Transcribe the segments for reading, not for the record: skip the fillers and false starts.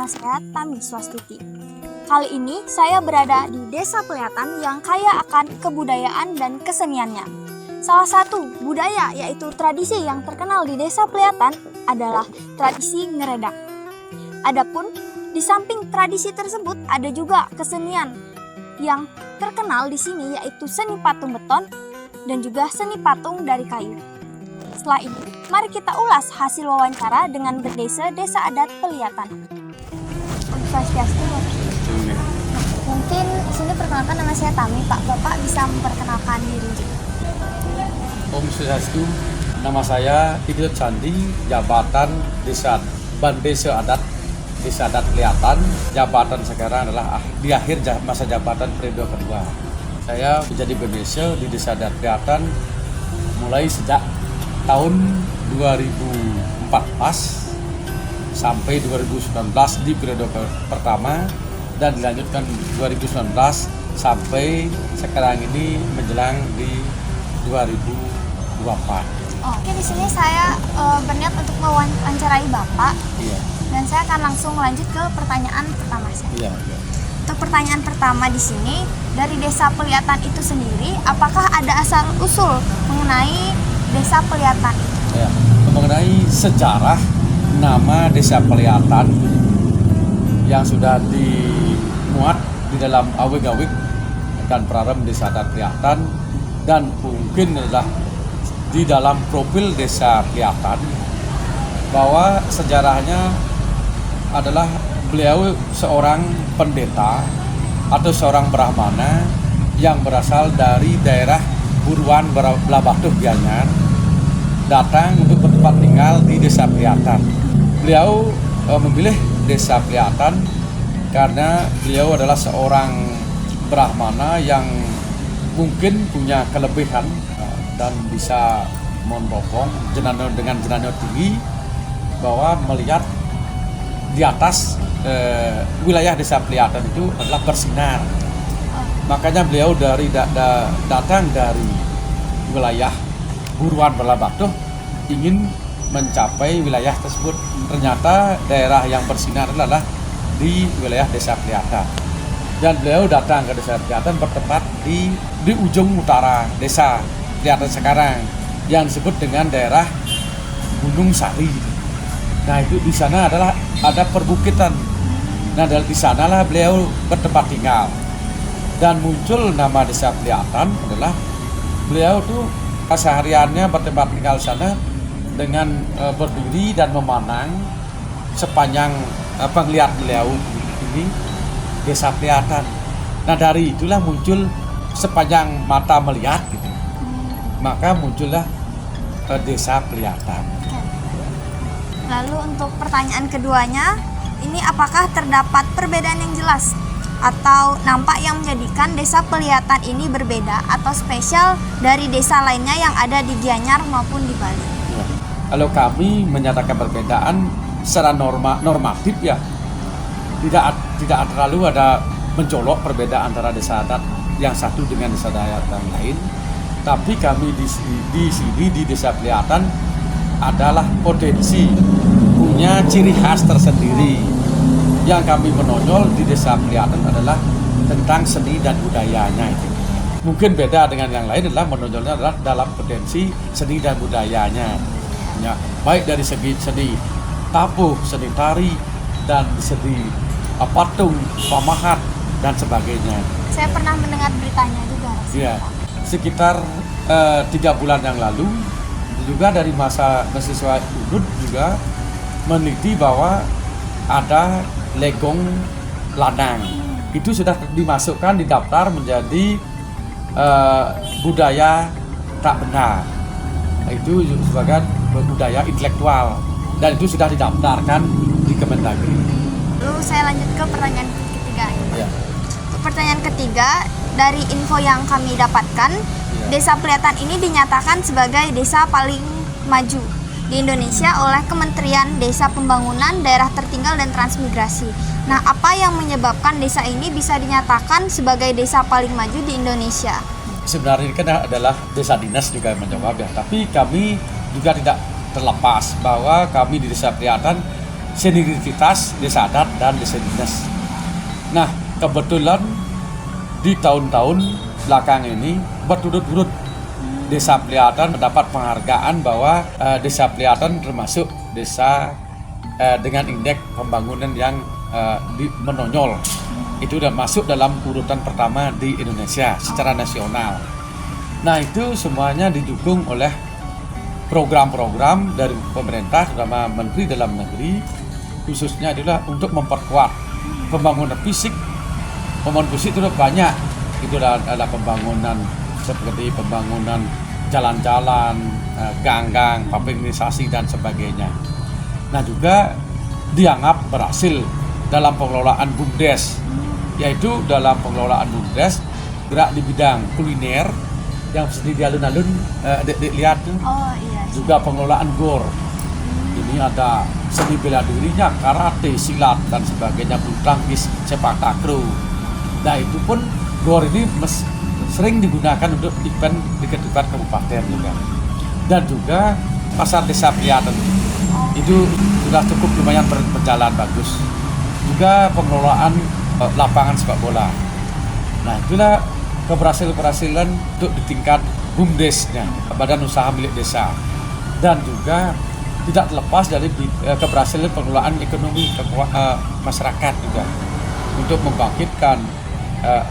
saya Tami Swastuti. Kali ini saya berada di Desa Peliatan yang kaya akan kebudayaan dan keseniannya. Salah satu budaya yaitu tradisi yang terkenal di Desa Peliatan adalah tradisi ngeredak. Adapun di samping tradisi tersebut ada juga kesenian yang terkenal di sini yaitu seni patung beton dan juga seni patung dari kayu. Setelah ini, mari kita ulas hasil wawancara dengan berdesa Desa Adat Peliatan. Mungkin di sini perkenalkan nama saya Tami, Pak. Bapak bisa memperkenalkan diri juga. Om Swastiastu, nama saya Ikut Candi, jabatan Desa Adat Peliatan. Jabatan sekarang adalah di akhir masa jabatan periode kedua. Saya menjadi berdesa di Desa Adat Peliatan mulai sejak tahun 2014 sampai 2019 di periode pertama dan dilanjutkan 2019 sampai sekarang ini menjelang di 2024. Oke, di sini saya berniat untuk mewawancarai Bapak. Iya. Dan saya akan langsung lanjut ke pertanyaan pertama saya. Iya. Untuk pertanyaan pertama di sini, dari Desa Peliatan itu sendiri, apakah ada asal usul mengenai Desa Peliatan itu? Ya, mengenai sejarah nama Desa Peliatan yang sudah dimuat di dalam awik-awik dan prarem Desa Adat Peliatan dan mungkin adalah di dalam profil Desa Peliatan bahwa sejarahnya adalah beliau seorang pendeta atau seorang brahmana yang berasal dari daerah Buruan Blabatuh Gianyar datang untuk bertempat tinggal di Desa Peliatan. Beliau memilih Desa Peliatan karena beliau adalah seorang brahmana yang mungkin punya kelebihan dan bisa membopong dengan jenanyo tinggi bahwa melihat di atas wilayah Desa Peliatan itu adalah bersinar. Makanya beliau datang dari wilayah Buruan Blabatuh ingin mencapai wilayah tersebut. Ternyata daerah yang bersinar adalah di wilayah Desa Peliatan. Dan beliau datang ke Desa Peliatan bertempat di ujung utara Desa Peliatan sekarang yang disebut dengan daerah Gunung Sari. Nah, itu di sana ada perbukitan. Nah, di sanalah beliau bertempat tinggal. Dan muncul nama Desa Peliatan adalah beliau tuh kesehariannya bertempat tinggal sana dengan berdiri dan memandang sepanjang penglihat beliau ini Desa Peliatan. Nah, dari itulah muncul sepanjang mata melihat gitu. Maka muncullah Desa Peliatan. Lalu untuk pertanyaan keduanya, ini apakah terdapat perbedaan yang jelas atau nampak yang menjadikan Desa Peliatan ini berbeda atau spesial dari desa lainnya yang ada di Gianyar maupun di Bali? Ya. Kalau kami menyatakan perbedaan secara normatif ya tidak terlalu ada mencolok perbedaan antara desa adat yang satu dengan desa adat yang lain. Tapi kami di sini di Desa Peliatan adalah potensi punya ciri khas tersendiri. Yang kami menonjol di Desa Peliatan adalah tentang seni dan budayanya itu. Mungkin beda dengan yang lain adalah menonjolnya adalah dalam potensi seni dan budayanya. Ya, baik dari segi seni tabuh, seni tari, dan seni patung, pamahat, dan sebagainya. Saya pernah mendengar beritanya juga. Ya, sekitar 3 bulan yang lalu juga dari mahasiswa UNUD juga meneliti bahwa ada legong lanang. Itu sudah dimasukkan di daftar menjadi budaya tak benar. Itu sebagai budaya intelektual dan itu sudah didaftarkan di Kemendagri. Lalu saya lanjut ke pertanyaan ketiga. Ya. Untuk pertanyaan ketiga, dari info yang kami dapatkan, Desa Peliatan ini dinyatakan sebagai desa paling maju di Indonesia oleh Kementerian Desa Pembangunan Daerah Tertinggal dan Transmigrasi. Nah, apa yang menyebabkan desa ini bisa dinyatakan sebagai desa paling maju di Indonesia? Sebenarnya ini kan adalah desa dinas juga yang menjawab ya, tapi kami juga tidak terlepas bahwa kami di Desa Peliatan senioritas desa adat dan desa dinas. Nah, kebetulan di tahun-tahun belakang ini berturut-turut Desa Peliatan mendapat penghargaan bahwa Desa Peliatan termasuk desa dengan indeks pembangunan yang menonjol. Itu sudah masuk dalam urutan pertama di Indonesia secara nasional. Nah, itu semuanya didukung oleh program-program dari pemerintah, terutama Menteri Dalam Negeri, khususnya adalah untuk memperkuat pembangunan fisik. Pembangunan fisik itu banyak. Itu adalah pembangunan seperti pembangunan jalan-jalan, gang-gang, pavimentasi dan sebagainya. Nah, juga dianggap berhasil dalam pengelolaan BUMDes, yaitu dalam pengelolaan BUMDes gerak di bidang kuliner yang seperti di alun-alun lihat tuh. Oh iya. Juga pengelolaan GOR. Ini ada seni bela dirinya, karate, silat dan sebagainya, bulu tangkis, sepak takraw. Nah, itu pun GOR ini sering digunakan untuk event di tingkat kabupaten juga. Dan juga pasar Desa Peliatan itu sudah cukup lumayan berjalan bagus. Juga pengelolaan lapangan sepak bola. Nah, itulah keberhasilan untuk di tingkat BUMDesnya, badan usaha milik desa. Dan juga tidak terlepas dari keberhasilan pengelolaan ekonomi masyarakat juga untuk membangkitkan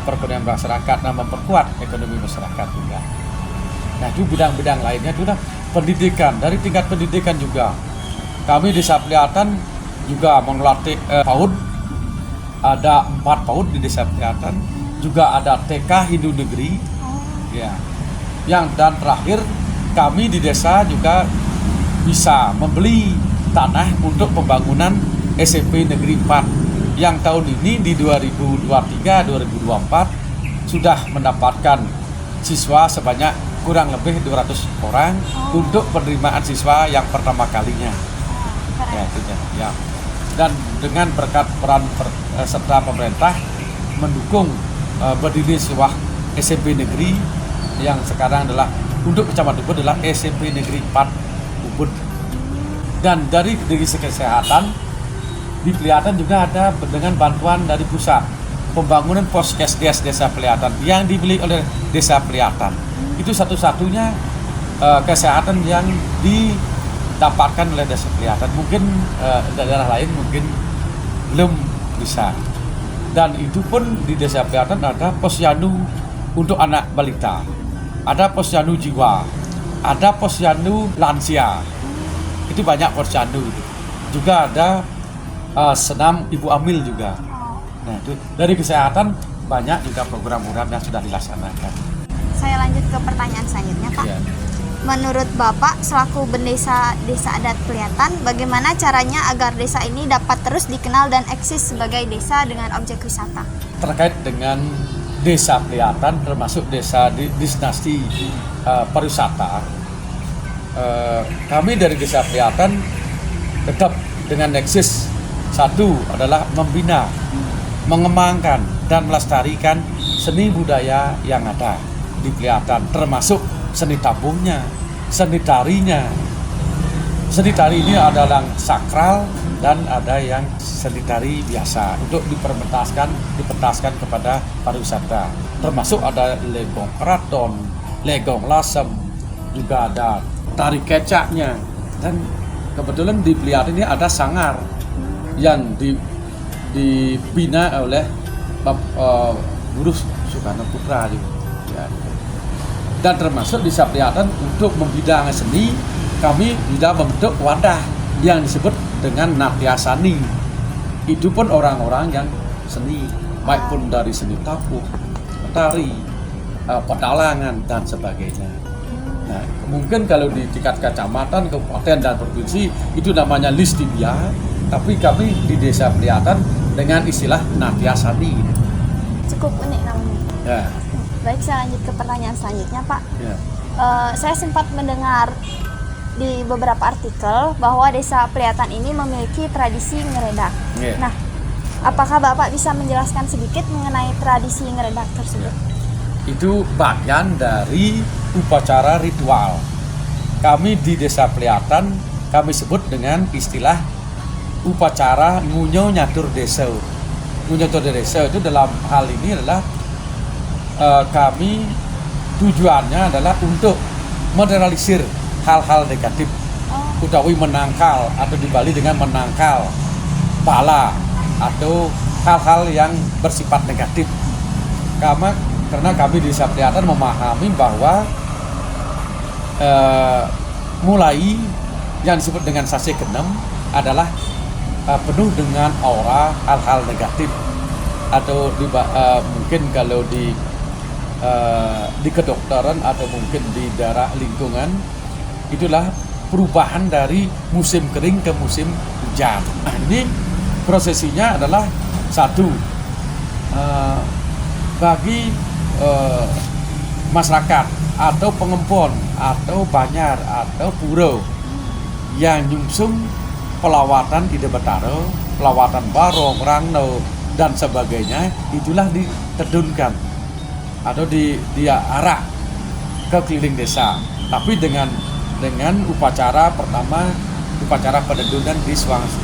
perekonomian masyarakat dan memperkuat ekonomi masyarakat juga. Nah, itu bidang-bidang lainnya itu pendidikan. Dari tingkat pendidikan juga kami Desa Peliatan juga mengelola PAUD, ada 4 PAUD di Desa Peliatan, juga ada TK Hindu Negeri, ya. Dan terakhir kami di desa juga bisa membeli tanah untuk pembangunan SMP Negeri 4 yang tahun ini di 2023-2024 sudah mendapatkan siswa sebanyak kurang lebih 200 orang untuk penerimaan siswa yang pertama kalinya. Ya. Dan dengan berkat peran serta pemerintah mendukung berdiri sebuah SMP negeri yang sekarang adalah untuk Kecamatan Ubud adalah SMP Negeri 4 Ubud. Dan dari segi kesehatan di Peliatan juga ada dengan bantuan dari pusat pembangunan Poskesdes Desa Peliatan yang dibeli oleh Desa Peliatan. Itu satu-satunya kesehatan yang didapatkan oleh Desa Peliatan. Mungkin daerah lain mungkin belum bisa. Dan itu pun di Desa Peliatan ada posyandu untuk anak balita, ada posyandu jiwa, ada posyandu lansia. Itu banyak posyandu itu. Juga ada senam ibu hamil juga. Nah, itu dari kesehatan banyak juga program-program yang sudah dilaksanakan. Saya lanjut ke pertanyaan selanjutnya, Pak. Ya. Menurut Bapak selaku Bendesa Desa Adat Peliatan, bagaimana caranya agar desa ini dapat terus dikenal dan eksis sebagai desa dengan objek wisata? Terkait dengan Desa Peliatan termasuk desa destinasi pariwisata, kami dari Desa Peliatan tetap dengan eksis. Satu adalah membina, mengembangkan dan melestarikan seni budaya yang ada di Peliatan, termasuk seni tabuhnya, seni tarinya. Seni tari ini adalah sakral dan ada yang seni tari biasa untuk dipentaskan kepada pariwisata. Termasuk ada legong keraton, legong lasem, juga ada tari kecaknya. Dan kebetulan di Peliatan ini ada sanggar yang dibina oleh Guru Soekarno Putra ya. Dan termasuk di Desa Peliatan untuk membidang seni, kami tidak membentuk wadah yang disebut dengan Natyasani. Itu pun orang-orang yang seni, baik pun dari seni tabuh, tari, pedalangan dan sebagainya. Nah, mungkin kalau di tingkat kecamatan, kabupaten dan provinsi itu namanya Listibia, tapi kami di Desa Peliatan dengan istilah Natyasani. Cukup unik namanya. Ya. Baik, saya lanjut ke pertanyaan selanjutnya, Pak. Ya. Saya sempat mendengar di beberapa artikel bahwa Desa Peliatan ini memiliki tradisi ngeredak. Ya. Nah, apakah Bapak bisa menjelaskan sedikit mengenai tradisi ngeredak tersebut? Itu bagian dari upacara ritual. Kami di Desa Peliatan kami sebut dengan istilah upacara ngunyo nyatur desa. Ngunyo nyatur desa itu dalam hal ini adalah kami tujuannya adalah untuk menetralisir hal-hal negatif, utawi menangkal atau dibalik dengan menangkal bala atau hal-hal yang bersifat negatif. Karena kami di Desa Priatan memahami bahwa mulai yang disebut dengan sase genem adalah penuh dengan aura hal-hal negatif, atau mungkin kalau di kedokteran atau mungkin di daerah lingkungan itulah perubahan dari musim kering ke musim hujan. Nah, ini prosesinya adalah satu, bagi masyarakat atau pengempon atau banyar atau puro yang nyungsung pelawatan Ide Betaro, pelawatan Barong, Rangno dan sebagainya, itulah ditedunkan atau diarak ke keliling desa, tapi dengan upacara pertama, upacara penedunan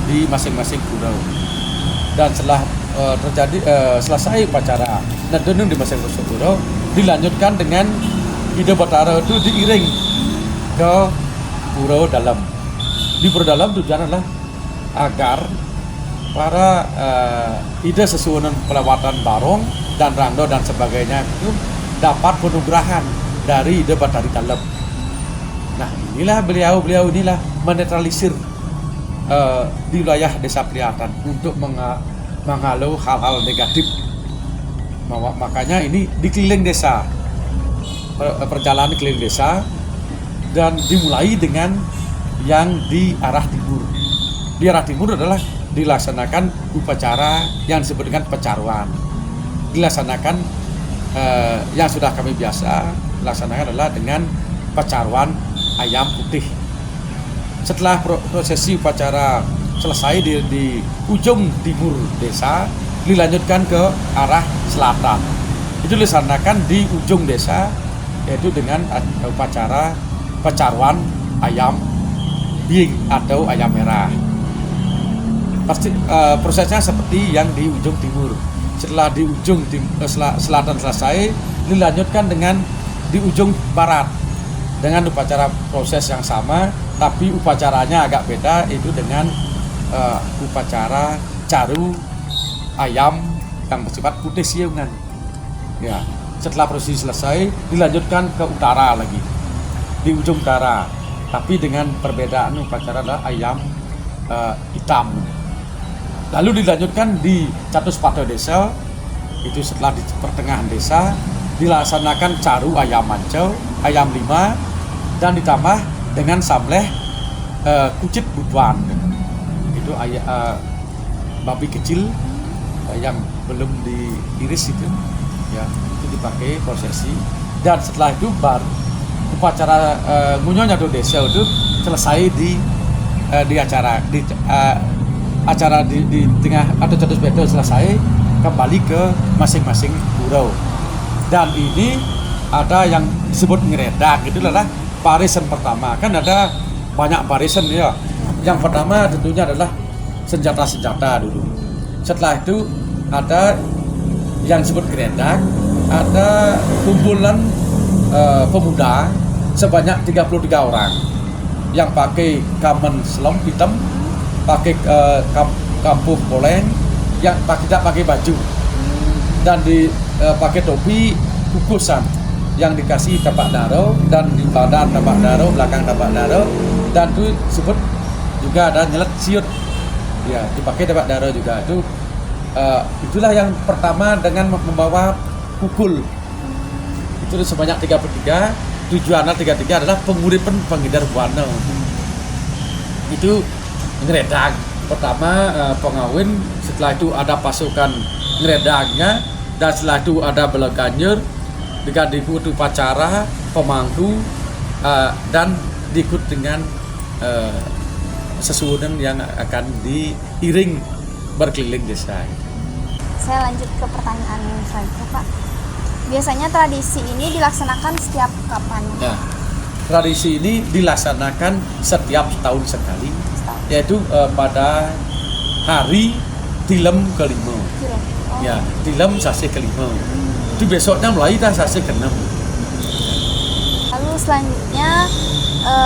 di masing-masing puro. Dan setelah selesai upacara nedunung di masing-masing puro, dilanjutkan dengan Ide Betaro itu diiring ke puro dalam. Di puro dalam tujuan adalah agar para ide sesuunan pelawatan Barong dan Rangdo dan sebagainya itu dapat penugrahan dari Ide Betari dalam. Nah, inilah beliau inilah menetralisir di wilayah Desa Priatan untuk menghalau hal-hal negatif. Makanya ini di keliling desa, perjalanan keliling desa, dan dimulai dengan yang di arah timur. Di arah timur adalah dilaksanakan upacara yang disebut dengan pecaruan. Dilaksanakan yang sudah kami biasa laksanakan adalah dengan pecaruan ayam putih. Setelah prosesi upacara selesai di ujung timur desa, dilanjutkan ke arah selatan. Itu dilaksanakan di ujung desa, yaitu dengan upacara pecaruan ayam bing atau ayam merah. Pasti prosesnya seperti yang di ujung timur. Setelah di ujung selatan selesai, dilanjutkan dengan di ujung barat dengan upacara proses yang sama, tapi upacaranya agak beda, itu dengan upacara caru ayam yang bersifat putih siungan. Ya, setelah prosesi selesai, dilanjutkan ke utara lagi, di ujung utara, tapi dengan perbedaan upacara adalah ayam hitam. Lalu dilanjutkan di Catuspada Desa, itu setelah di pertengahan desa, dilaksanakan caru ayam mancau, ayam lima, dan ditambah dengan samleh kucit butuan. Itu babi kecil yang belum diiris itu, ya, itu dipakai prosesi. Dan setelah itu baru upacara ngunyo nyatur desa itu selesai di acara di tengah atau Catuspada selesai, kembali ke masing-masing puro. Dan ini ada yang disebut ngeredak, itu adalah barisan pertama. Kan ada banyak barisan ya. Yang pertama tentunya adalah senjata-senjata dulu. Setelah itu ada yang disebut ngeredak, ada kumpulan pemuda sebanyak 33 orang yang pakai kamen selom hitam, pakai kampuh poleng, yang tidak pakai baju, dan pakai topi kukusan yang dikasih tapak daro, dan di badan tapak daro, belakang tapak daro, dan itu disebut juga ada nyelet siut, ya, dipakai tapak daro juga. Itulah yang pertama dengan membawa pukul. Itu sebanyak 33. Tujuannya 33 adalah penguripan pengedar buana. Itu ngeredag pertama pengawin, setelah itu ada pasukan ngeredagnya, dan setelah itu ada belaganyer dengan diikut upacara pemangku, dan diikut dengan sesuunan yang akan diiring berkeliling desa. Saya lanjut ke pertanyaan selanjutnya, Pak. Biasanya tradisi ini dilaksanakan setiap kapan? Nah, tradisi ini dilaksanakan setiap tahun sekali, yaitu pada hari tilem kelima. Kira. Oh. Ya, tilem sasi kelima. Itu besoknya mulai dah sasi keenam. Lalu selanjutnya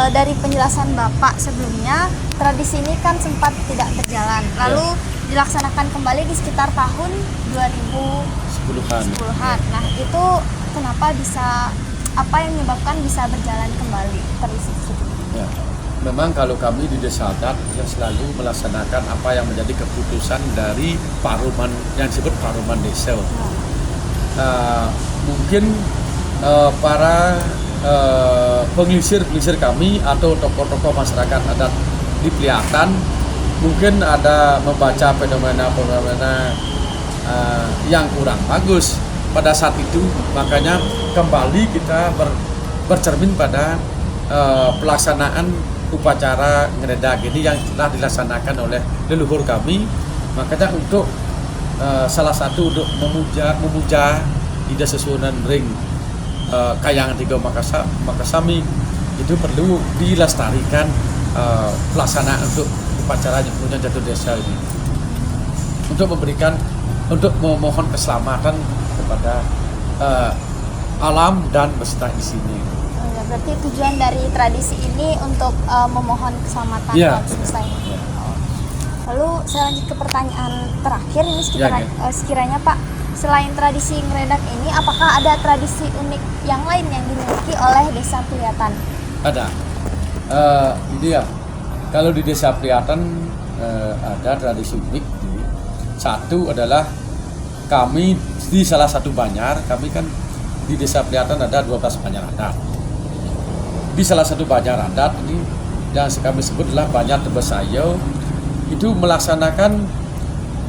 dari penjelasan Bapak sebelumnya, tradisi ini kan sempat tidak berjalan. Lalu dilaksanakan kembali di sekitar tahun 2010-an. 10-an. Nah, itu kenapa bisa, apa yang menyebabkan bisa berjalan kembali tradisi tersebut? Ya. Memang kalau kami di Desa Adat ya selalu melaksanakan apa yang menjadi keputusan dari Paruman yang disebut Paruman Desa. Mungkin para pengelisir kami atau tokoh-tokoh masyarakat adat di Pliatan mungkin ada membaca fenomena-fenomena yang kurang bagus pada saat itu, makanya kembali kita bercermin pada pelaksanaan upacara ngeredag ini yang telah dilaksanakan oleh leluhur kami. Makanya untuk salah satu untuk memuja Ida Sesunan Ring Kayangan Tiga Makasami itu perlu dilestarikan pelaksanaan untuk upacara Nyemplungnya Jatuh Desa ini untuk memohon keselamatan kepada alam dan beserta di sini. Berarti tujuan dari tradisi ini untuk memohon keselamatan Ya. alam semesta ini. Lalu saya lanjut ke pertanyaan terakhir ini sekiranya Pak, selain tradisi ngeredak ini, apakah ada tradisi unik yang lain yang dimiliki oleh Desa Pliatan? Ada. Ini ya, kalau di Desa Pliatan ada tradisi unik. Satu adalah kami di salah satu banjar, kami kan di Desa Pliatan ada 12 banjar adat. Di salah satu banjar adat ini yang kami sebut adalah Banjar Tebesayo, itu melaksanakan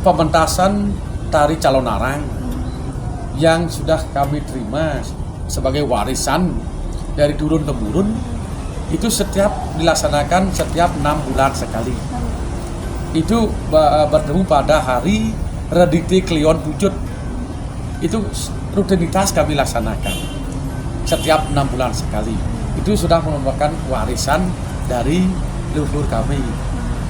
pementasan tari calon arang yang sudah kami terima sebagai warisan dari turun temurun. Itu dilaksanakan setiap 6 bulan sekali. Itu bertemu pada hari Redite Klion Pucut. Itu rutinitas kami laksanakan setiap 6 bulan sekali. Itu sudah merupakan warisan dari leluhur kami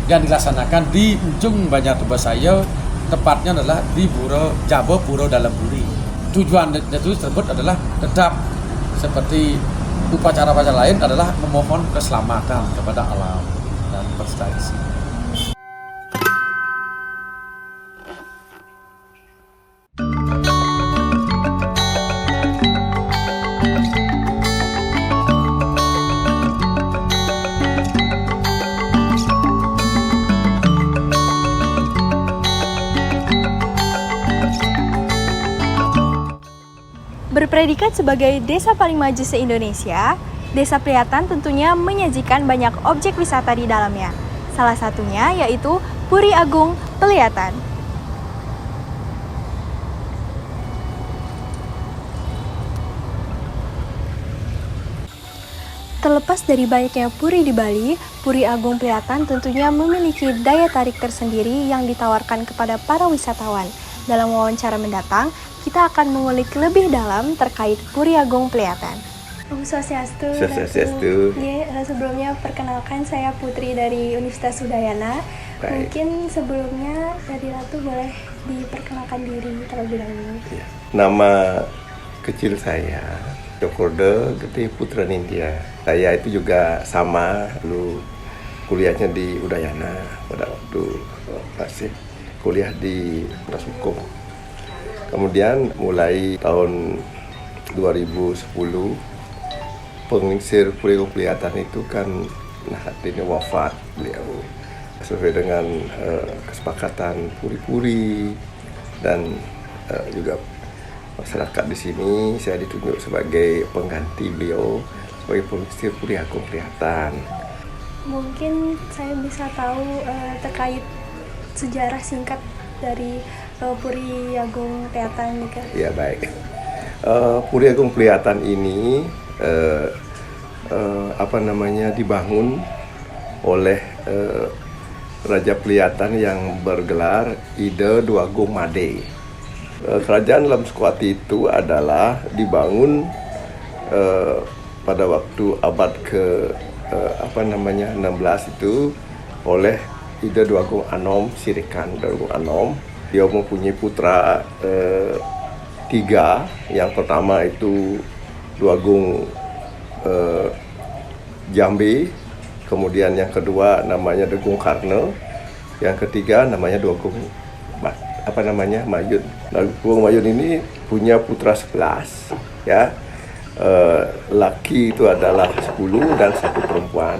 yang dilaksanakan di ujung Banjar Tebesayo, tepatnya adalah di Jabo Puro Dalam Buri. Tujuan tersebut adalah tetap seperti upacara-upacara lain adalah memohon keselamatan kepada alam dan beserta di sini. Berpredikat sebagai desa paling maju se-Indonesia, Desa Pliatan tentunya menyajikan banyak objek wisata di dalamnya. Salah satunya yaitu Puri Agung Pliatan. Terlepas dari banyaknya puri di Bali, Puri Agung Pliatan tentunya memiliki daya tarik tersendiri yang ditawarkan kepada para wisatawan. Dalam wawancara mendatang, kita akan mengulik lebih dalam terkait Puri Agung Pliatan. Om Swastiastu. Swastiastu. Sebelumnya perkenalkan, saya Putri dari Universitas Udayana. Baik. Mungkin sebelumnya dari Ratu boleh diperkenalkan diri terlebih dahulu. Ya. Nama kecil saya Cokorde Gede Putra Nindya. Saya itu juga sama, dulu kuliahnya di Udayana pada waktu masih kuliah di Fakultas Hukum. Kemudian mulai tahun 2010 pengisir Puri Agung Pliatan itu kan ini wafat beliau. Sesuai dengan kesepakatan puri-puri dan juga masyarakat di sini, saya ditunjuk sebagai pengganti beliau sebagai pengisir Puri Agung Pliatan. Mungkin saya bisa tahu terkait sejarah singkat dari Puri Agung Pliatan nih, Kak. Ya, baik. Puri Agung Pliatan ini dibangun oleh Raja Pliatan yang bergelar Ida Dua Agung Made. Kerajaan Lam Sukawati itu adalah dibangun pada waktu abad ke 16 itu oleh Ida Dua Agung Anom Sirikan Dua Agung Anom. Dia mempunyai putra 3. Yang pertama itu Dua Agung Jambe, kemudian yang kedua namanya Degung Karno, yang ketiga namanya Dua Agung Mayun. Nah, Dua Agung Mayun ini punya putra 11, ya. Laki itu adalah 10 dan 1 perempuan.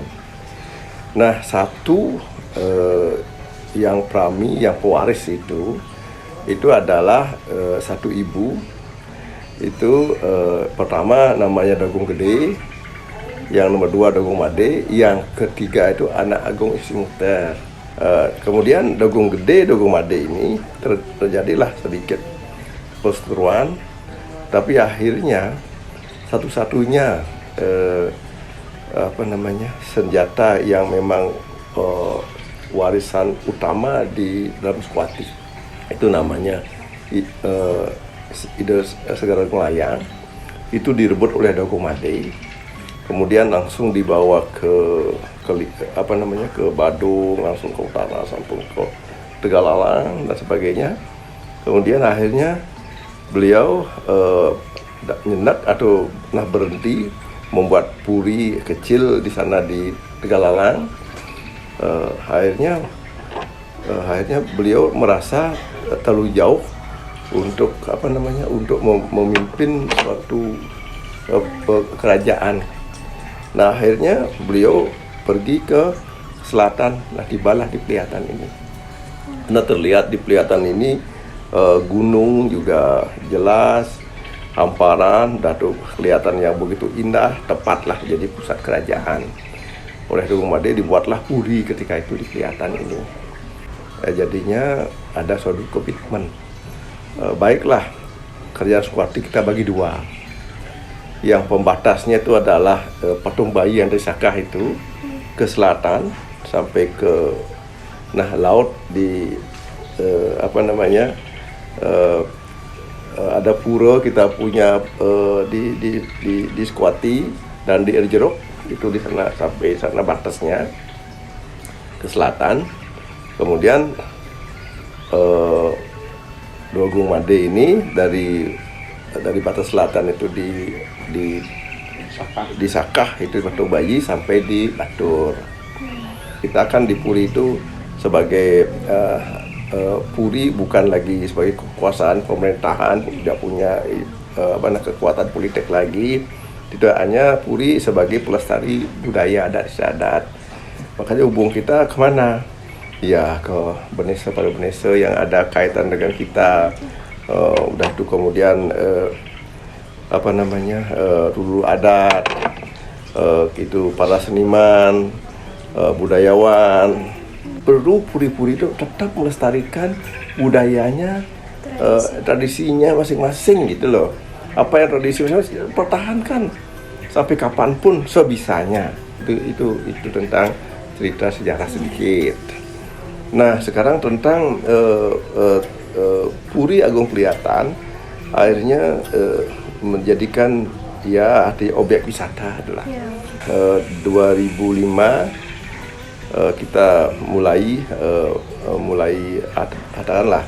Nah, satu yang prami, yang pewaris itu adalah satu ibu. Itu pertama namanya Dagung Gede, yang nomor 2 Dagung Made, yang ketiga itu anak Agung Isi Mukhtar. Kemudian Dagung Gede, Dagung Made ini terjadilah sedikit perseteruan, tapi akhirnya satu-satunya senjata yang memang warisan utama di dalam Sekwati itu namanya Ida Segara Melayang, itu direbut oleh Dagung Made, kemudian langsung dibawa ke Badung, langsung ke utara sampai ke Tegalalang dan sebagainya. Kemudian akhirnya beliau nyenak atau berhenti membuat puri kecil di sana di Tegalalang. Akhirnya beliau merasa terlalu jauh untuk memimpin suatu kerajaan. Nah, akhirnya beliau pergi ke selatan. Nah, tibalah di Pelihatan ini. Nah, terlihat di Pelihatan ini gunung juga jelas, hamparan, dan kelihatan yang begitu indah, tepatlah jadi pusat kerajaan. Oleh Dagung Made dibuatlah puri ketika itu di Pelihatan ini. Jadinya ada suatu komitmen. Baiklah, kerajaan Sekwati kita bagi 2. Yang pembatasnya itu adalah Patung Bayi yang dari Sakah itu ke selatan sampai ke laut di ada pura kita punya di Sekwati dan di Erjerok, itu di sana sampai sana batasnya ke selatan. Kemudian Dua Agung Made ini dari batas selatan itu di Sakah itu Patung Bayi sampai di Batur. Kita akan di puri itu sebagai puri, bukan lagi sebagai kekuasaan pemerintahan, tidak punya kekuatan politik lagi. Tidak hanya puri sebagai pelestari budaya adat istiadat. Makanya hubung kita kemana? Ya ke Benesa, pada Benesa yang ada kaitan dengan kita. Udah itu kemudian dulu adat, itu para seniman, budayawan. Perlu puri-puri itu tetap melestarikan budayanya, tradisinya masing-masing gitu loh. Apa yang tradisi masing-masing pertahankan sampai kapanpun sebisanya. Itu tentang cerita sejarah sedikit. Nah, sekarang tentang Puri Agung Pelihatan akhirnya menjadikan arti objek wisata adalah 2005 kita mulai katakanlah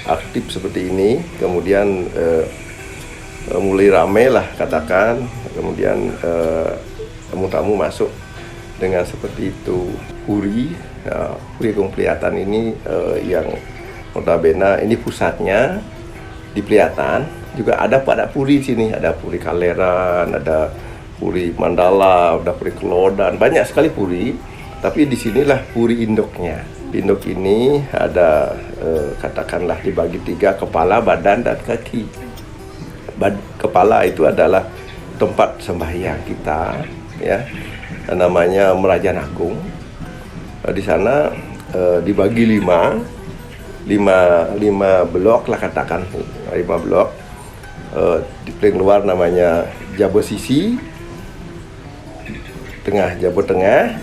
aktif seperti ini, kemudian mulai ramai lah katakan, kemudian tamu-tamu masuk dengan seperti itu. Puri Agung Pelihatan ini yang notabene ini pusatnya di Pelihatan, juga ada pada puri sini, ada Puri Kaleran, ada Puri Mandala, ada Puri Kelodan, banyak sekali puri. Tapi di sinilah puri induknya. Induk ini ada katakanlah dibagi 3, kepala, badan, dan kaki. Kepala itu adalah tempat sembahyang kita, ya, namanya Merajaan Agung. Di sana dibagi 5 blok lah katakan, 5 blok. Di paling luar namanya Jabo Sisi, tengah Jabo Tengah,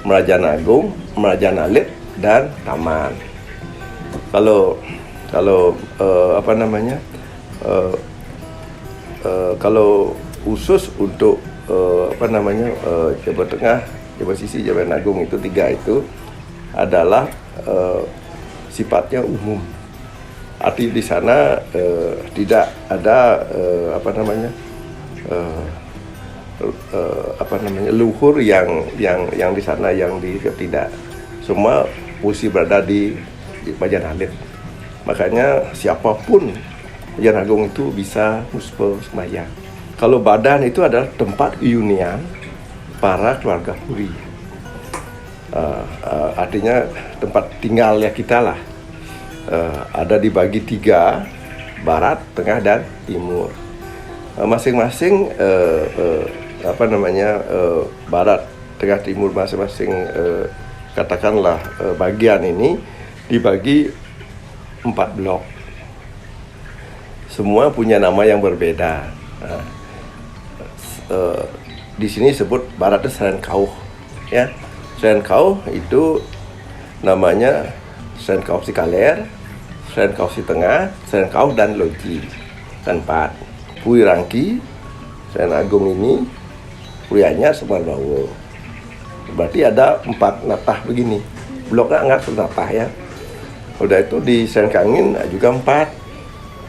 Merajaan Agung, Merajaan Alit, dan Taman. Kalau khusus untuk Jabo Tengah Jabatan Sisi, Jabatan Agung itu tiga itu adalah sifatnya umum. Arti di sana tidak ada luhur yang di sana yang tidak. Semua posisi berada di Majanalip. Makanya siapapun Majan Agung itu bisa musbah sembahyang. Kalau badan itu adalah tempat hunian para keluarga Puri. Artinya tempat tinggalnya kita lah. Ada dibagi tiga, barat, tengah, dan timur. Masing-masing barat, tengah, timur masing-masing katakanlah bagian ini dibagi 4 blok. Semua punya nama yang berbeda. Di sini disebut barat itu Serenkauh, ya. Serenkauh itu namanya Serenkauh Sikaler, Serenkauh Si Tengah, Serenkauh dan Loji. Dan 4. Puri Rangki, Seren Agung ini, Puri Anyar, Semarbawo. Berarti ada 4 natah begini. Bloknya enggak natah ya. Udah itu di Seren Kangin juga 4.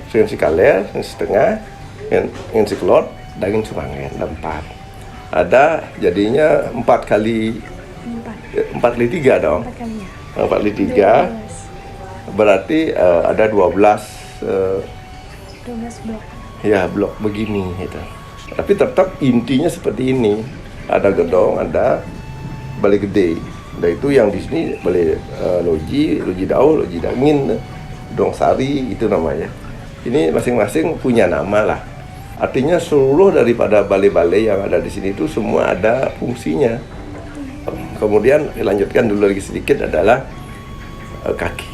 Seren Sikaler, Seren Si Tengah, Seren Siklot, Daging Sumangen, ada 4. Ada jadinya 4 kali 3 dong. 4 kali ya. 4 kali 3 berarti ada 12 blok. ya blok begini gitu. Tapi tetap intinya seperti ini. Ada gedong, ada balai gede. Nah itu yang di sini balai loji daun, loji dangin, dong sari itu namanya. Ini masing-masing punya nama lah. Artinya seluruh daripada balai-balai yang ada di sini itu semua ada fungsinya. Kemudian lanjutkan dulu lagi sedikit adalah kaki.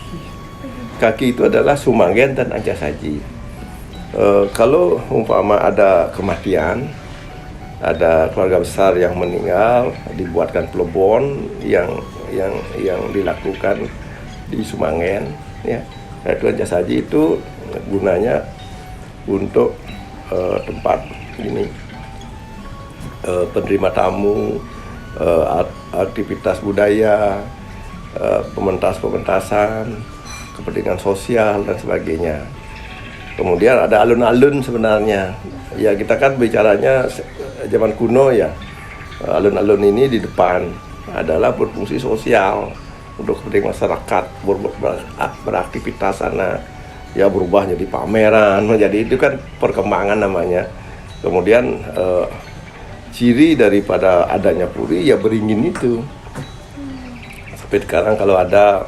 Kaki itu adalah Sumanggen dan Ancasaji. Kalau umpama ada kematian, ada keluarga besar yang meninggal, dibuatkan plebon yang dilakukan di Sumanggen, ya. Itu Ancasaji itu gunanya untuk tempat ini penerima tamu, aktivitas budaya, pementasan, kepentingan sosial dan sebagainya. Kemudian ada alun-alun sebenarnya. Ya kita kan bicaranya zaman kuno ya. Alun-alun ini di depan adalah berfungsi sosial untuk kepentingan masyarakat beraktivitas sana. Ya berubah jadi pameran, jadi itu kan perkembangan namanya. Kemudian ciri daripada adanya Puri ya beringin itu. Sampai sekarang kalau ada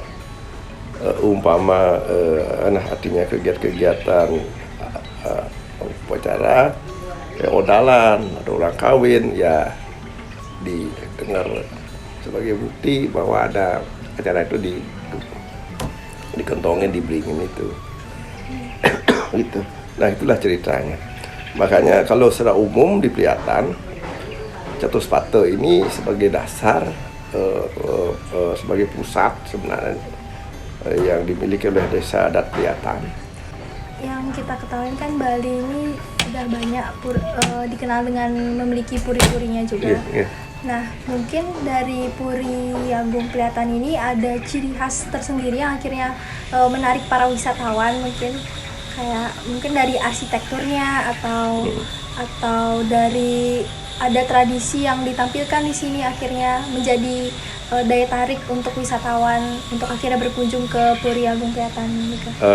artinya kegiatan upacara ya odalan, ada orang kawin ya didengar sebagai bukti bahwa ada acara itu dikentongin, diberingin itu. Gitu. Nah itulah ceritanya. Makanya kalau secara umum di Pliatan, Catuspata ini sebagai dasar, sebagai pusat sebenarnya yang dimiliki oleh desa adat Pliatan. Yang kita ketahui kan Bali ini udah banyak dikenal dengan memiliki puri-purinya juga. Yeah. Nah, mungkin dari Puri Agung Pliatan ini ada ciri khas tersendiri yang akhirnya menarik para wisatawan, mungkin dari arsitekturnya atau dari ada tradisi yang ditampilkan di sini akhirnya menjadi daya tarik untuk wisatawan untuk akhirnya berkunjung ke Puri Agung Pliatan.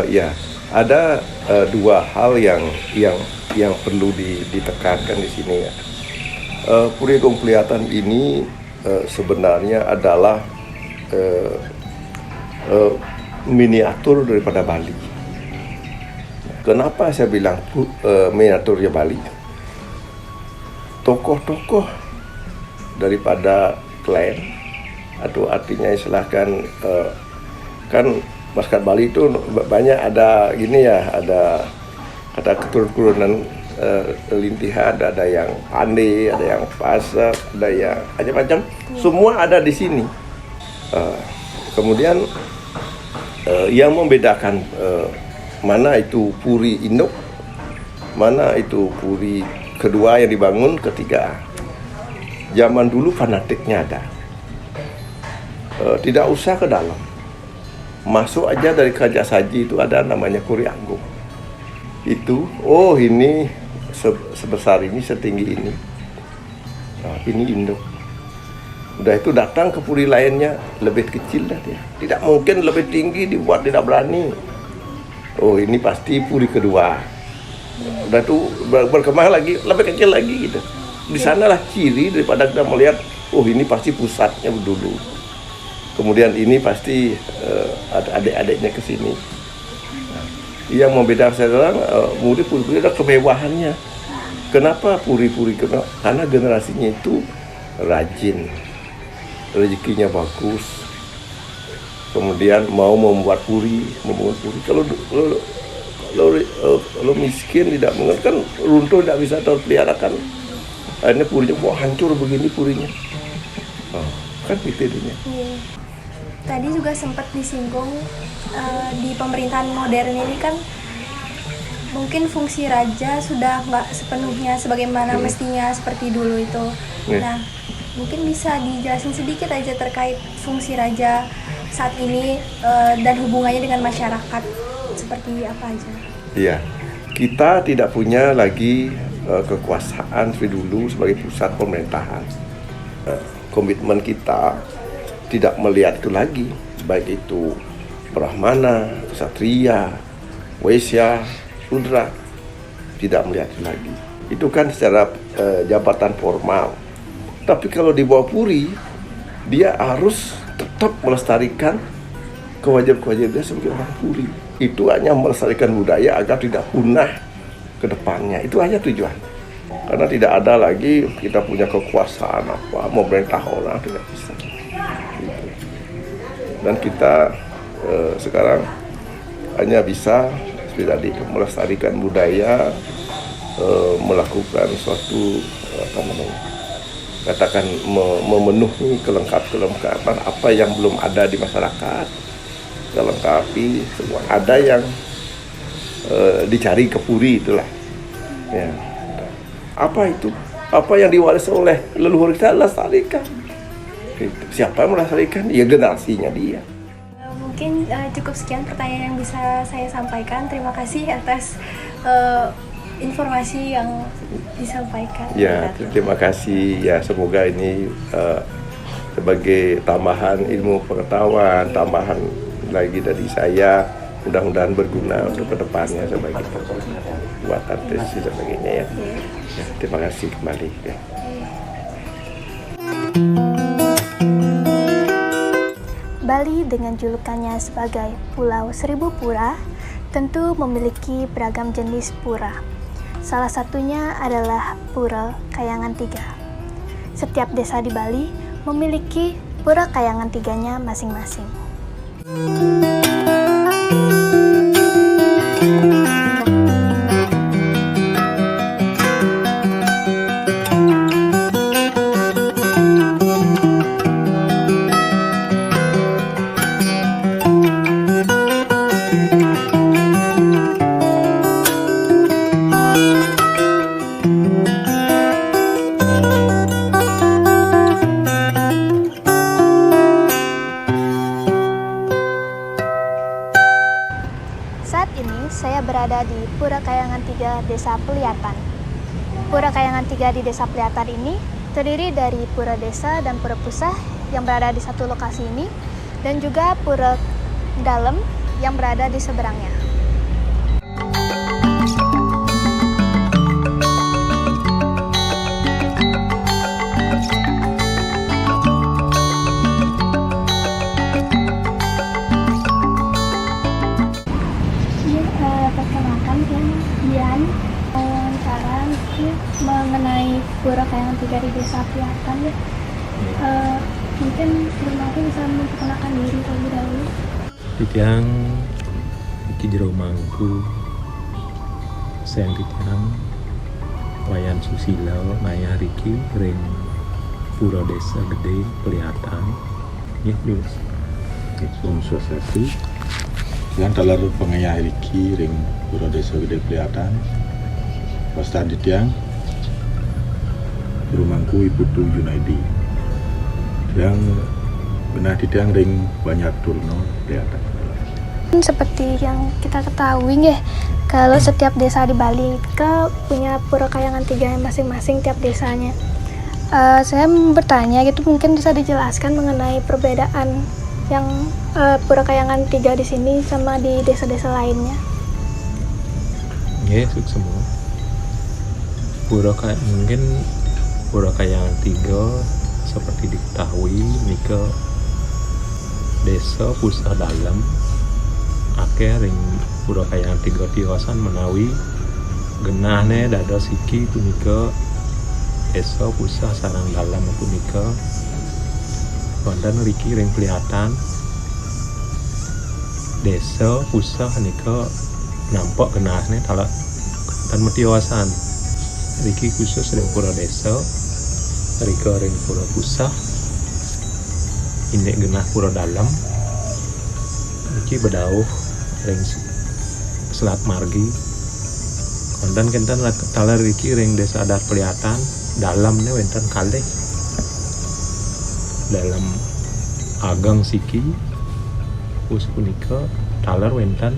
Ya, ada 2 hal yang perlu ditekankan di sini ya. Puri Agung Pliatan ini sebenarnya adalah miniatur daripada Bali. Kenapa saya bilang miniaturnya Bali? Tokoh-tokoh daripada klan atau artinya istilahkan kan masyarakat Bali itu banyak ada gini ya, ada kata keturunan Lintihan, ada yang Pandai, ada yang Pasak, ada yang macam-macam, semua ada di sini. Kemudian yang membedakan mana itu Puri Induk, mana itu Puri kedua yang dibangun, ketiga. Zaman dulu fanatiknya ada. tidak usah ke dalam, masuk aja dari Kajak Saji itu ada namanya Puri Agung. Itu, oh ini sebesar ini, setinggi ini. Nah, ini induk. Udah itu datang ke puri lainnya, lebih kecil dah dia. Tidak mungkin lebih tinggi dibuat, tidak berani. Oh ini pasti puri kedua. Udah itu berkembang lagi, lebih kecil lagi gitu. Di sanalah ciri daripada kita melihat, oh ini pasti pusatnya dulu. Kemudian ini pasti ada adik-adiknya ke sini. Nah, yang membedakan sekarang murid puri-puri ada kemewahannya. Kenapa puri-puri? Karena generasinya itu rajin, rezekinya bagus, kemudian mau membuat puri. Kalau miskin tidak mengerti kan runtuh, tidak bisa terpeliharakan. Akhirnya purinya mau hancur begini purinya. Kan gitu idenya. Tadi juga sempat disinggung di pemerintahan modern ini kan mungkin fungsi raja sudah nggak sepenuhnya sebagaimana mestinya seperti dulu itu. Nah, mungkin bisa dijelasin sedikit aja terkait fungsi raja saat ini dan hubungannya dengan masyarakat seperti apa aja. Iya, kita tidak punya lagi kekuasaan seperti dulu sebagai pusat pemerintahan. Komitmen kita tidak melihat itu lagi, baik itu Brahmana, Ksatria, Waisya, Sudra, tidak melihat itu lagi. Itu kan secara jabatan formal. Tapi kalau di bawah puri, dia harus tetap melestarikan kewajiban-kewajibannya sebagai orang puri. Itu hanya melestarikan budaya agar tidak punah ke depannya. Itu hanya tujuan. Karena tidak ada lagi kita punya kekuasaan apa, memerintah orang, tidak bisa. Gitu. Dan kita sekarang hanya bisa seperti tadi melestarikan budaya, melakukan suatu katakan memenuhi kelengkapan apa yang belum ada di masyarakat, melengkapi semua. Ada yang dicari ke puri itulah. Ya. Apa itu? Apa yang diwaris oleh leluhur kita lestarikan. Siapa yang melestarikan? Ya generasinya dia. Mungkin cukup sekian pertanyaan yang bisa saya sampaikan. Terima kasih atas informasi yang disampaikan. Ya, terima kasih. Ya, semoga ini sebagai tambahan ilmu pengetahuan, tambahan lagi dari saya, mudah-mudahan berguna untuk kedepannya sebagai buatan tesis dan sebagainya ya. Ya, terima kasih kembali. Ya. Bali dengan julukannya sebagai Pulau Seribu Pura tentu memiliki beragam jenis pura. Salah satunya adalah Pura Kayangan Tiga. Setiap desa di Bali memiliki Pura Kayangan Tiganya masing-masing. Berada di Pura Kayangan Tiga, Desa Peliatan. Pura Kayangan Tiga di Desa Peliatan ini terdiri dari pura desa dan pura pusah yang berada di satu lokasi ini, dan juga pura dalam yang berada di seberangnya. Mengenai Pura Kayangan Tiga di Desa Peliatan ya. Mungkin Bung bisa memperkenalkan diri terlebih dahulu. Titiang iki jero mangku sen titiang wayan susila naya riki ring Pura Desa Gede Peliatan. Ya, Yus. Om Swastiastu. Yang telah pengayah riki ring Pura Desa Gede Peliatan. Pastan titiang rumangku Ibu Tu Junaidi yang Benar tiang ring banyak turno kelihatan. Seperti yang kita ketahui ya, kalau setiap desa di Bali punya Pura Kayangan 3 masing-masing tiap desanya. Saya bertanya gitu, mungkin bisa dijelaskan mengenai perbedaan yang Pura Kayangan 3 di sini sama di desa-desa lainnya. Ya, semua. Mungkin Pura Kayangan 3 seperti diketahui nika desa pusat dalam akeh ring Pura Kayangan 3 tiosan menawi genahne dada siki punika desa pusat sarang dalam punika wonten riki ring kelihatan desa pusat nika nampak genahne talak dan metiosan riki khusus ring pura desa rika ring pura pusat indek genah pura dalam iki bedauh ring Selat Margi konten kenten talar iki ring desa adat kelihatan dalamnya wenten kalih dalam agang siki us punika talar wenten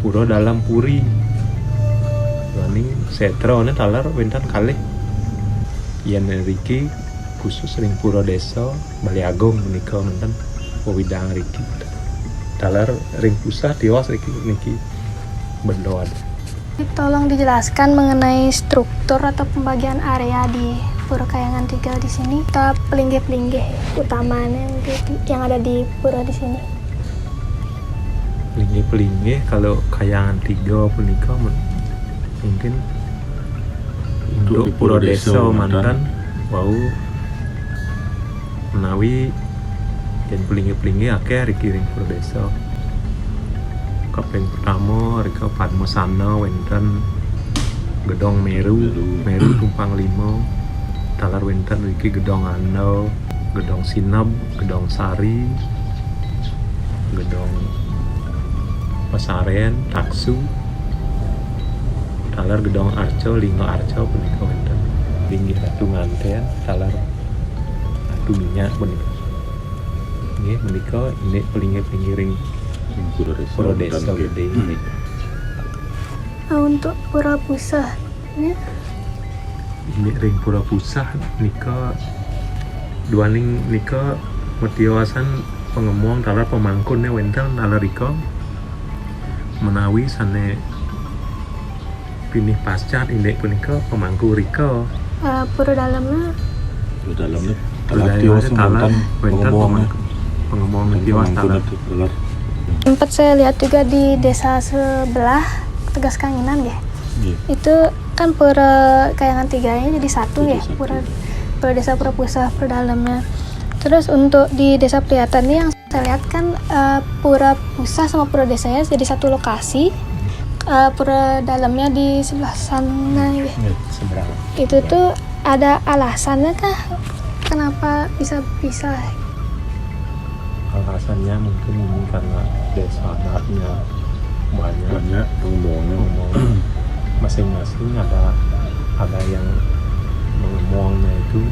pura dalam puri laning setrone talar wenten kalih yen riki khusus ring pura desa Bali Agung menika wenten wewidang riki talar ring pusat tiwas riki niki bendoan. Tolong dijelaskan mengenai struktur atau pembagian area di Pura Kayangan 3 di sini. Kita pelinggih-pelinggih utamanya yang ada di pura di sini. Pelinggih kalau Kayangan 3 punika mungkin untuk di pura Pura desa Desa mantan wau menawi dan pelinggih akeh riki ring pura desa. Kaping pertama rika Padmasana wenten Gedong Meru tumpang 5 talar wenten riki Gedong Andau, Gedong Sinab, Gedong Sari, Gedong Pasaren, Taksu, talar Gedong Arco, Linggo Arco punika wenten linggih Ratu Nganten, talar Ratu Minyak punika. Nggih menika ini pelinggih ring Pura desa gede. Untuk Pura Pusah ya. Ini ring Pura Pusah nika duaning nika metioasan pengemuang talar pemangkunnya wenten talar rika menawi sane pinih pascat indek punika pemangku rika Pura dalamnya Dalamnya talar wenten pengemuang metioas talar. sempat saya lihat juga di desa sebelah Tegas Kanginan ya. Itu kan Pura Kayangan 3-nya jadi satu ya, pura desa Pura Pusah Pura dalamnya. Terus untuk di desa Priatan ini yang saya lihat kan Pura Pusah sama Pura desanya jadi satu lokasi. Pura dalamnya di sebelah sana ya. Seberang. Itu tuh ada alasannya kah kenapa bisa pisah? Alasannya mungkin ini karena desa adatnya banyak pengemuangnya. Masing-masing ada yang mengemuangnya itu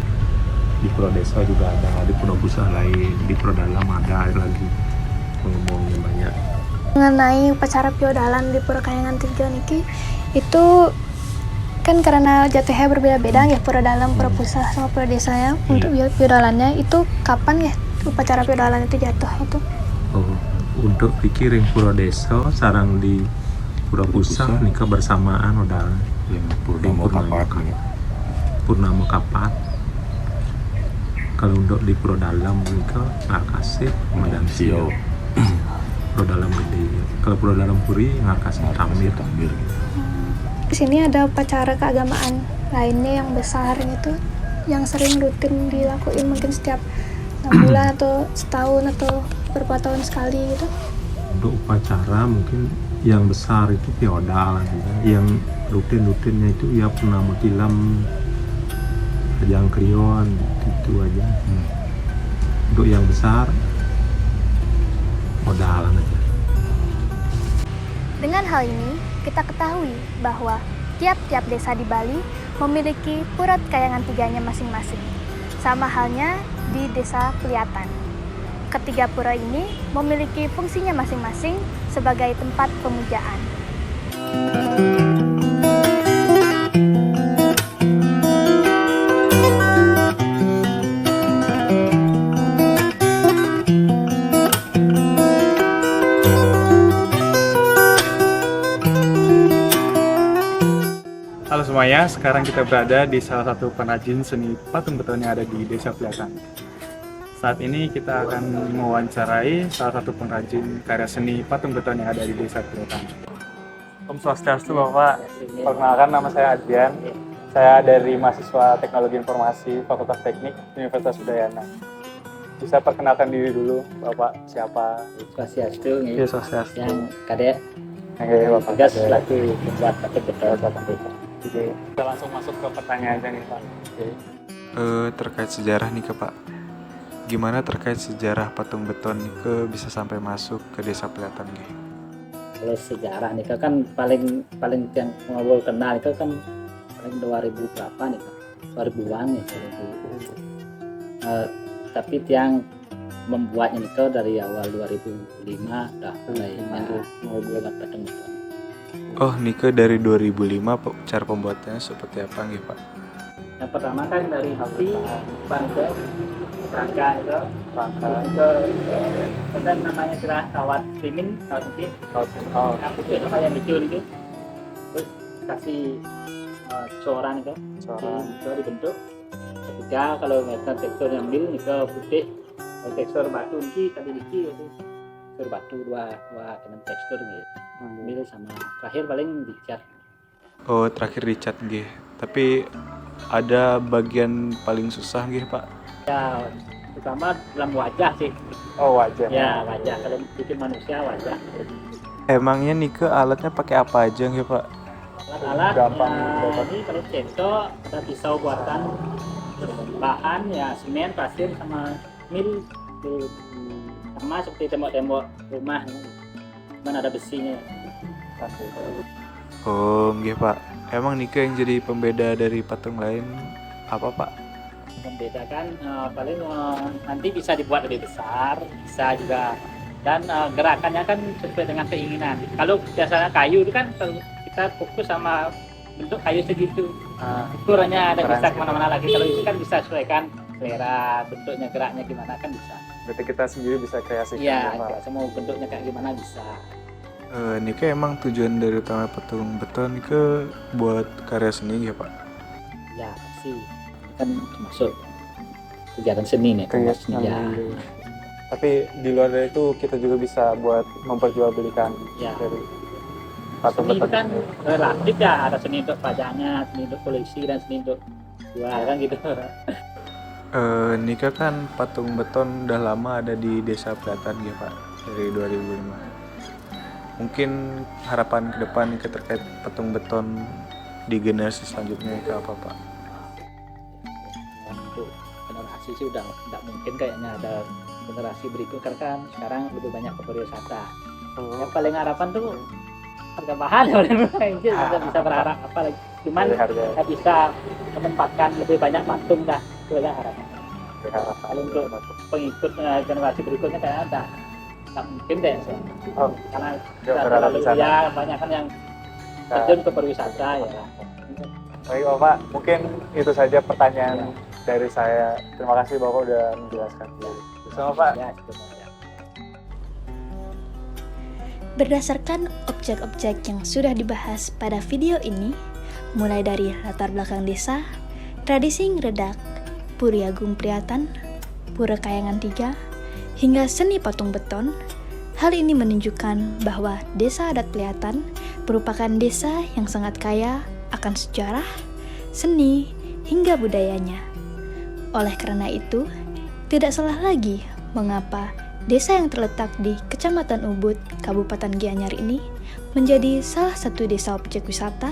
di Pura Desa juga ada, di Pura Pusah lain, di Pura Dalam ada lagi mengemuangnya banyak. Mengenai upacara piodalan di Pura Kayangan 3 niki itu kan karena jatuhnya berbeda-beda ya Pura Dalam, Pura Pusah sama Pura Desa ya. Untuk piodalannya itu kapan ya upacara piodalan itu jatuh itu? Untuk pikirin Pura Desa sarang di Pura Pusah nikah bersamaan udah Purnama Kapat. Kalau untuk di Pura Dalam nikah Ngarkasih Madan Sio. Pura Dalam gede. Kalau Pura Dalam Puri Ngarkasih Tamir. Di sini ada upacara keagamaan lainnya yang besar gitu, yang sering rutin dilakuin mungkin setiap 6 bulan atau setahun atau beberapa tahun sekali gitu. Untuk upacara mungkin yang besar itu piodal gitu. Yang rutin-rutinnya itu ya Purnama Tilam, Ajang Krion gitu aja. Untuk yang besar modalan aja. Dengan hal ini, kita ketahui bahwa tiap-tiap desa di Bali memiliki Pura Kayangan 3-nya masing-masing. Sama halnya di Desa Priatan. Ketiga pura ini memiliki fungsinya masing-masing sebagai tempat pemujaan. Halo semuanya, sekarang kita berada di salah satu pengrajin seni patung beton yang ada di Desa Peliatan. Saat ini kita akan mewawancarai salah satu pengrajin karya seni patung beton yang ada di Desa Peliatan. Om Swastiastu Bapak, perkenalkan nama saya Adrian. Saya dari mahasiswa Teknologi Informasi Fakultas Teknik Universitas Udayana. Bisa perkenalkan diri dulu, Bapak siapa? Swastiastu nih, Iya, Swastiastu. yang kadek Oke, Bapak. tugas selaku pembuat patung beton. Oke, kita langsung masuk ke pertanyaan aja nih Pak. Oke. Terkait sejarah nih ke Pak, gimana terkait sejarah patung beton nih bisa sampai masuk ke Desa Peliatan gitu? Kalau sejarah nih kan paling yang ngobrol kenal itu kan paling 2000 berapa nih kan, 2000-an nih. Tapi yang membuatnya nih dari awal 2005 udah mulai membuat patung beton. Oh, Nike dari 2005 cara pembuatannya seperti apa nih Pak? Yang pertama kan dari api, bangke, rangka itu, dan namanya adalah kawat timin, kawat timin, api itu yang dicul itu, terus kasih coran itu, itu dibentuk. Ketiga kalau misalnya tekstur yang mil, itu putih, kalau tekstur batu ini tadi itu tekstur batu dua tekstur gitu, mil sama terakhir paling dicat. Oh, terakhir dicat gitu. Tapi ada bagian paling susah gitu Pak? Ya, terutama dalam wajah sih. Oh, wajah. Ya, wajah. Kalau bikin manusia wajah. Emangnya Nike alatnya pakai apa aja gitu Pak? Alat Gampang ya, dapat. ini kalau cento ada pisau buatan, bahan ya semen, pasir sama mil, sama seperti tembok-tembok rumah. Cuman ada besinya. Oh, gitu Pak. Emang Nike yang jadi pembeda dari patung lain apa Pak? Membedakan paling nanti bisa dibuat lebih besar, bisa juga, dan gerakannya kan sesuai dengan keinginan. Kalau biasanya kayu itu kan kalau kita fokus sama bentuk kayu segitu, ukurannya ada bisa kemana-mana lagi. Kalau itu kan bisa sesuaikan selera, bentuknya, geraknya gimana kan bisa. Berarti kita sendiri bisa kreasikan. Iya, ya, Pak? semua bentuknya kayak gimana bisa. Nike emang tujuan dari utama patung beton Nike buat karya seni ya Pak? Ya sih, kan termasuk kegiatan seni nih, Kegiatan seni ya. Tapi di luar dari itu kita juga bisa buat memperjualbelikan Ya. dari patung Seni itu beton. kan relatif ya, ada seni untuk pajangan, seni untuk koleksi, dan seni untuk jual kan gitu. Nike kan patung beton udah lama ada di Desa Peliatan ya Pak, dari 2005. Mungkin harapan ke depan Nike terkait patung beton di generasi selanjutnya ke apa Pak? Untuk generasi sih udah nggak mungkin kayaknya ada generasi berikut, karena kan sekarang lebih banyak ke pariwisata. Yang paling harapan tuh harga bahan kita bisa berharap apa lagi, cuman Dari harga. kita bisa menempatkan lebih banyak patung dah, itu aja harapan. Kalau untuk pengikut generasi berikutnya kayaknya ada nggak mungkin deh, Oh, karena nggak kita berharap terlalu di sana. ya banyak kan yang terjun ke pariwisata ya. Baik Bapak, mungkin itu saja pertanyaan dari saya. Terima kasih Bapak udah menjelaskan. Sama Pak. Ya, itu aja. Berdasarkan objek-objek yang sudah dibahas pada video ini, mulai dari latar belakang desa, tradisi ngredak, Puri Agung Priatan, Pura Kayangan 3, hingga seni patung beton, hal ini menunjukkan bahwa Desa Adat Peliatan merupakan desa yang sangat kaya akan sejarah, seni, hingga budayanya. Oleh karena itu, tidak salah lagi mengapa desa yang terletak di Kecamatan Ubud, Kabupaten Gianyar ini menjadi salah satu desa objek wisata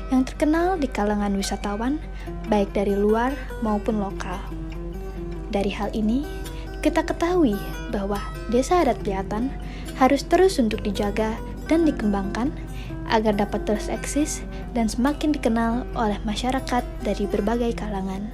yang terkenal di kalangan wisatawan baik dari luar maupun lokal. Dari hal ini, kita ketahui bahwa Desa Adat Peliatan harus terus untuk dijaga dan dikembangkan agar dapat terus eksis dan semakin dikenal oleh masyarakat dari berbagai kalangan.